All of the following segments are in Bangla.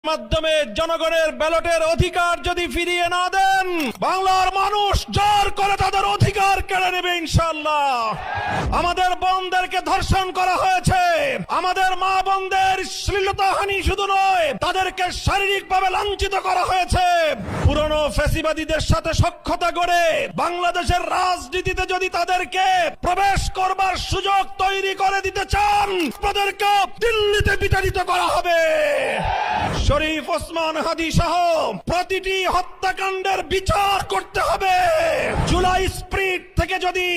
মাধ্যমে জনগণের ব্যালটের অধিকার যদি ফিরিয়ে না দেন, বাংলার মানুষ জোর করে তাদের অধিকার কেড়ে নেবে ইনশাআল্লাহ। আমাদের বোনদেরকে ধর্ষণ করা হয়েছে, আমাদের মা বোনদের শ্লীলতাহানি শুধু নয়, তাদেরকে শারীরিকভাবে লাঞ্ছিত করা হয়েছে। পুরনো ফ্যাসিবাদীদের সাথে সখ্যতা গড়ে বাংলাদেশের রাজনীতিতে যদি তাদেরকে প্রবেশ করবার সুযোগ তৈরি করে দিতে চান, তাদেরকে দিল্লিতে বিতাড়িত করা হবে। শরীফ ওসমান হাদি সহ প্রতিটি হত্যাকাণ্ডের বিচার করতে হবে। জুলাই স্প্রিট থেকে যদি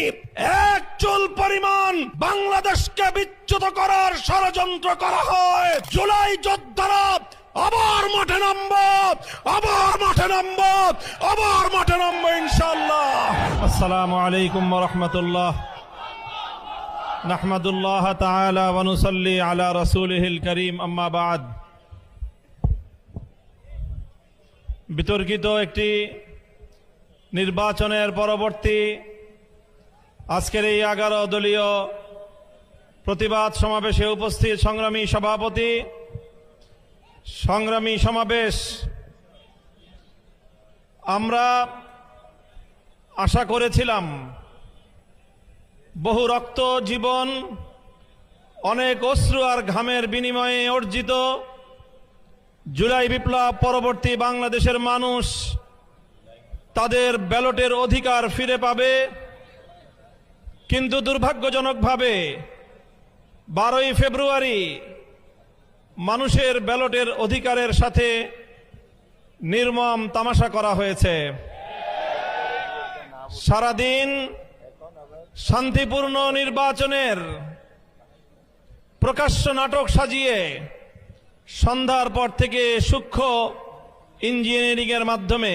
এক চুল পরিমাণ বাংলাদেশকে বিচ্যুত করার ষড়যন্ত্র করা হয়, জুলাই যোদ্ধারা আবার মাঠে নামবো, আবার মাঠে নামবো, আবার মাঠে নামবো ইনশাআল্লাহ। আসসালামু আলাইকুম ওয়া রাহমাতুল্লাহ। নাহমাদুল্লাহ তাআলা ওয়া নুসাল্লি আলা রাসূলিহিল কারীম, আম্মা বা'দ। বিতর্কিত একটি নির্বাচনের পরবর্তী আজকের এই 11 দলীয় প্রতিবাদ সমাবেশে উপস্থিত সংগ্রামী সভাপতি, সংগ্রামী সমাবেশ, আমরা আশা করেছিলাম বহু রক্ত, জীবন, অনেক অশ্রু আর ঘামের বিনিময়ে অর্জিত জুলাই বিপ্লব পরবর্তী বাংলাদেশের মানুষ তাদের ব্যালটের অধিকার ফিরে পাবে। কিন্তু দুর্ভাগ্যজনকভাবে 12ই ফেব্রুয়ারি মানুষের ব্যালটের অধিকারের সাথে নির্মম তামাশা করা হয়েছে। সারাদিন শান্তিপূর্ণ নির্বাচনের প্রকাশ্য নাটক সাজিয়ে সন্ধ্যার পর থেকে সূক্ষ্ম ইঞ্জিনিয়ারিং এর মাধ্যমে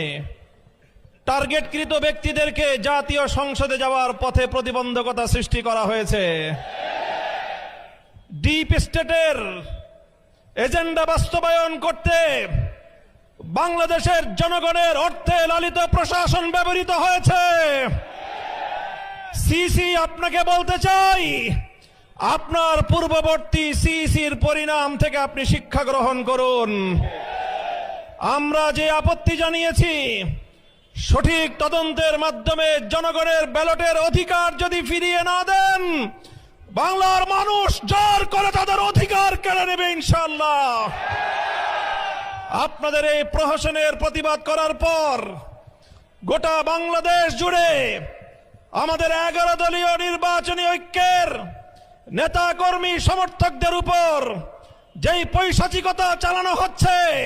টার্গেটকৃত ব্যক্তিদেরকে জাতীয় সংসদে যাওয়ার পথে প্রতিবন্ধকতা সৃষ্টি করা হয়েছে। ডিপ স্টেটের এজেন্ডা বাস্তবায়ন করতে বাংলাদেশের জনগণের অর্থে লালিত প্রশাসন ব্যবহৃত হয়েছে। সিসি, আপনাকে বলতে চাই, আপনার পূর্ববর্তী সিসির পরিণাম থেকে আপনি শিক্ষা গ্রহণ করুন। আমরা যে আপত্তি জানিয়েছি, সঠিক তদন্তের মাধ্যমে জনগণের ব্যালটের অধিকার যদি ফিরিয়ে না দেন, বাংলার মানুষ জোর করে তাদের অধিকার কেড়ে নেবে ইনশাআল্লাহ। আপনাদের এই প্রহসনের প্রতিবাদ করার পর গোটা বাংলাদেশ জুড়ে আমাদের 11 দলীয় নির্বাচনী ঐক্যের নেতা কর্মী সমর্থকদের উপর যেই পৈশাচিকতা চালানো হচ্ছে,